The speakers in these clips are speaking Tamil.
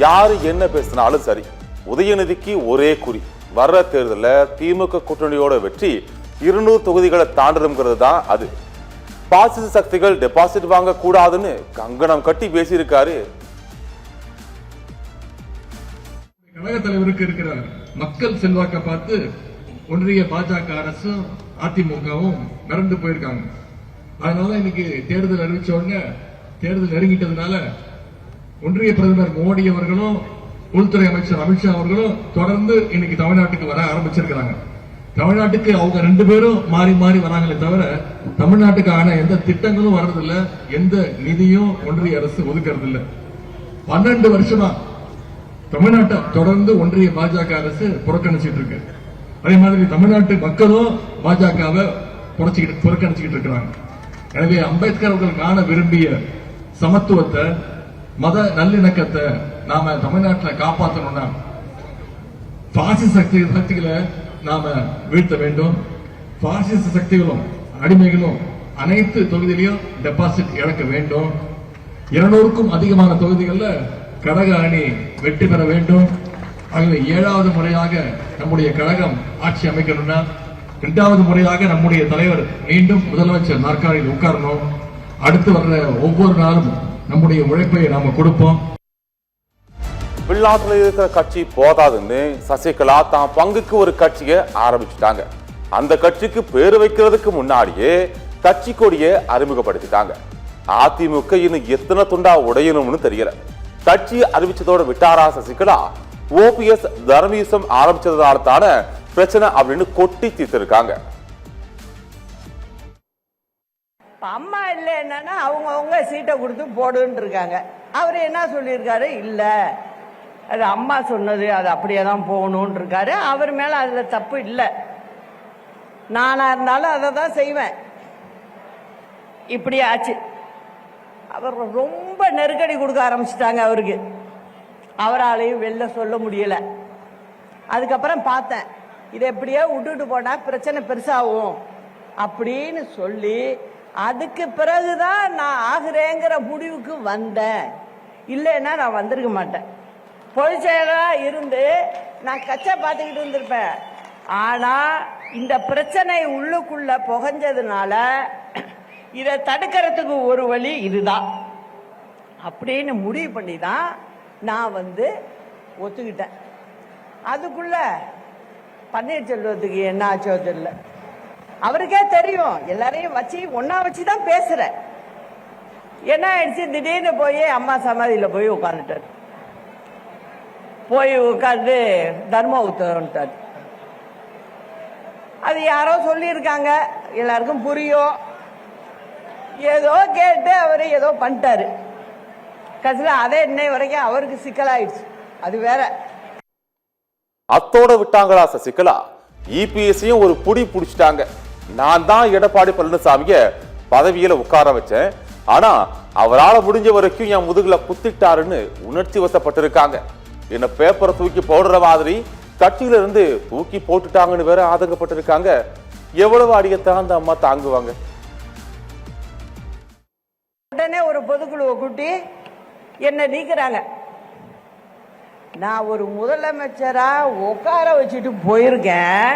யாரு என்ன பேசினாலும் சரி, உதயநிதிக்கு ஒரே குறி, வர்ற தேர்தலில் திமுக கூட்டணியோட வெற்றி 200 தொகுதிகளை தாண்டதுங்கிறது தான் அது. பாசிச சக்திகள் டெபாசிட் வாங்க கூடாதுன்னு கங்கணம் கட்டி பேசியிருக்காரு. கழக தலைவருக்கு இருக்கிற மக்கள் செல்வாக்க பார்த்து ஒன்றிய பாஜக அரசும் அதிமுகவும் மிரண்டு போயிருக்காங்க. அதனால இன்னைக்கு தேர்தல் அறிவிச்ச உடனே தேர்தல் நெருங்கிட்டதுனால ஒன்றிய பிரதமர் மோடி அவர்களும் உள்துறை அமைச்சர் அமித்ஷா அவர்களும் தொடர்ந்து இன்னைக்கு தமிழ்நாட்டுக்கு வர ஆரம்பிச்சிருக்கிறாங்க. தமிழ்நாட்டுக்கு அவங்க 2 பேரும் மாறி மாறி வராங்களே தவிர தமிழ்நாட்டுக்கான எந்த திட்டங்களும் வர்றதில்ல, எந்த நிதியும் ஒன்றிய அரசு ஒதுக்கிறது இல்ல. 12 வருஷமா தமிழ்நாட்டை தொடர்ந்து ஒன்றிய பாஜக அரசு புறக்கணிச்சிட்டு இருக்கு. அதே மாதிரி தமிழ்நாட்டு மக்களும் பாஜகவை புறக்கணிச்சுக்கிட்டு இருக்கிறாங்க. எனவே அம்பேத்கர் அவர்கள் காண விரும்பிய சமத்துவத்தை, மத நல்லிணக்கத்தை நாம தமிழ்நாட்டில் காப்பாற்றணும்னா பாசிச சக்திகளை நாம வீழ்த்த வேண்டும். பாசிச சக்திகளும் அடிமைகளும் அனைத்து தொகுதியிலையும் டெபாசிட் இழக்க வேண்டும். 200க்கும் அதிகமான தொகுதிகளில் கழக அணி வெற்றி பெற வேண்டும். ஆகவே 7வது முறையாக நம்முடைய கழகம் ஆட்சி அமைக்கணும்னா 2வது முறையாக நம்முடைய தலைவர் மீண்டும் முதலமைச்சர் நாற்காலியில் உட்காரணும். அடுத்து வர்ற ஒவ்வொரு நாளும் நம்முடைய உழைப்பை நாம கொடுப்போம். வெளிநாட்டில் இருக்கிற கட்சி போதாதுன்னு சசிகலா தான் பங்குக்கு ஒரு கட்சியை ஆரம்பிச்சுட்டாங்க. அந்த கட்சிக்கு பேரு வைக்கிறதுக்கு முன்னாடியே கட்சி கொடியை அறிமுகப்படுத்திட்டாங்க. அதிமுக இன்னும் எத்தனை துண்டா உடையணும்னு தெரியல. கட்சி அறிவிச்சதோட விட்டாரா சசிகலா? ஓபிஎஸ் தர்மீசம் ஆரம்பிச்சதால தான பிரச்சனை அப்படின்னு கொட்டி தீர்த்திருக்காங்க. அம்மா இல்ல என்னன்னா அவங்க சீட்டை கொடுத்து போடுன்னு இருக்காங்க. அவரு என்ன சொல்லியிருக்காரு, இல்ல அது அம்மா சொன்னது, அது அப்படியே தான் போகணும்னு இருக்காரு. அவர் மேல அதுல தப்பு இல்லை. நானா இருந்தாலும் அதை தான் செய்வேன். இப்படி ஆச்சு. அவர் ரொம்ப நெருக்கடி கொடுக்க ஆரம்பிச்சிட்டாங்க அவருக்கு. அவராலையும் வெளில சொல்ல முடியல. அதுக்கப்புறம் பார்த்தேன், இதை எப்படியோ விட்டுட்டு போனா பிரச்சனை பெருசாகும் அப்படின்னு சொல்லி அதுக்கு பிறகுதான் நான் ஆகுறேங்கிற முடிவுக்கு வந்தேன். இல்லைன்னா நான் வந்திருக்க மாட்டேன். பொதுச் செயலா இருந்து நான் கச்சா பார்த்துக்கிட்டு இருந்திருப்பேன். ஆனா இந்த பிரச்சனை உள்ளுக்குள்ள புகஞ்சதுனால இதை தடுக்கிறதுக்கு ஒரு வழி இதுதான் அப்படின்னு முடிவு பண்ணி தான் நான் ஒத்துக்கிட்டேன். அதுக்குள்ள பன்னீர்செல்வத்துக்கு என்ன ஆச்சோ தெரியல. அவருக்கே தெரியும், எல்லாரையும் வச்சு ஒன்னா வச்சுதான் பேசுறேன். என்ன ஆயிடுச்சு, திடீர்னு போய் அம்மா சமாதியில போய் உட்காந்துட்டாரு. போய் உட்காந்து தர்ம உத்தரவுட்டார். அது யாரோ சொல்லியிருக்காங்க, எல்லாருக்கும் புரியும். ஏதோ கேட்டு அவரு ஏதோ பண்ணிட்டாரு. கடைசியில் அதே இன்னை வரைக்கும் அவருக்கு சிக்கலாயிடுச்சு. அது வேற. அத்தோட விட்டாங்களா சசிகலா? இபிஎஸ்ஸையும் ஒரு புடி புடிச்சிட்டாங்க. நான் தான் எடப்பாடி பழனிசாமிய பதவியில உட்கார வச்சேன், ஆனா அவரால் முடிஞ்ச வரைக்கும் என் முதுகுல குத்திட்டாருன்னு உணர்ச்சி வசப்பட்டிருக்காங்க. என்ன பேப்பரை தூக்கி போடுற மாதிரி கட்சியில இருந்து தூக்கி போட்டுட்டாங்கன்னு வேற ஆதங்கப்பட்டிருக்காங்க. எவ்வளவு அடியத்தான் அந்த அம்மா தாங்குவாங்க? உடனே ஒரு பொதுக்குழுவை கூட்டி என்ன நீக்கிறாங்க. நான் ஒரு முதலமைச்சரா உட்கார வச்சுட்டு போயிருக்கேன்.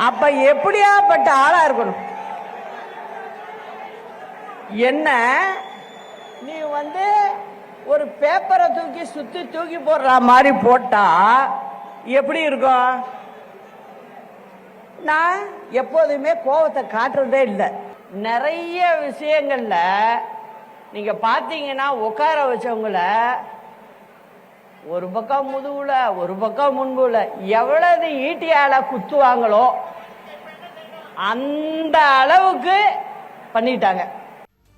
அப்ப எப்படியாப்பட்ட ஆளா இருக்கணும்? என்ன நீ ஒரு பேப்பரை தூக்கி போடுற மாதிரி போட்டா எப்படி இருக்கும்? நான் எப்போதுமே கோபத்தை காட்டுறதே இல்லை. நிறைய விஷயங்கள்ல நீங்க பாத்தீங்கன்னா உட்கார வச்சவங்கள ஒரு பக்கம் முதுகுல ஒரு பக்கம் முன்புல எவ்வளவு ஈட்டியால குத்துவாங்களோ அந்த அளவுக்கு பண்ணிட்டாங்க.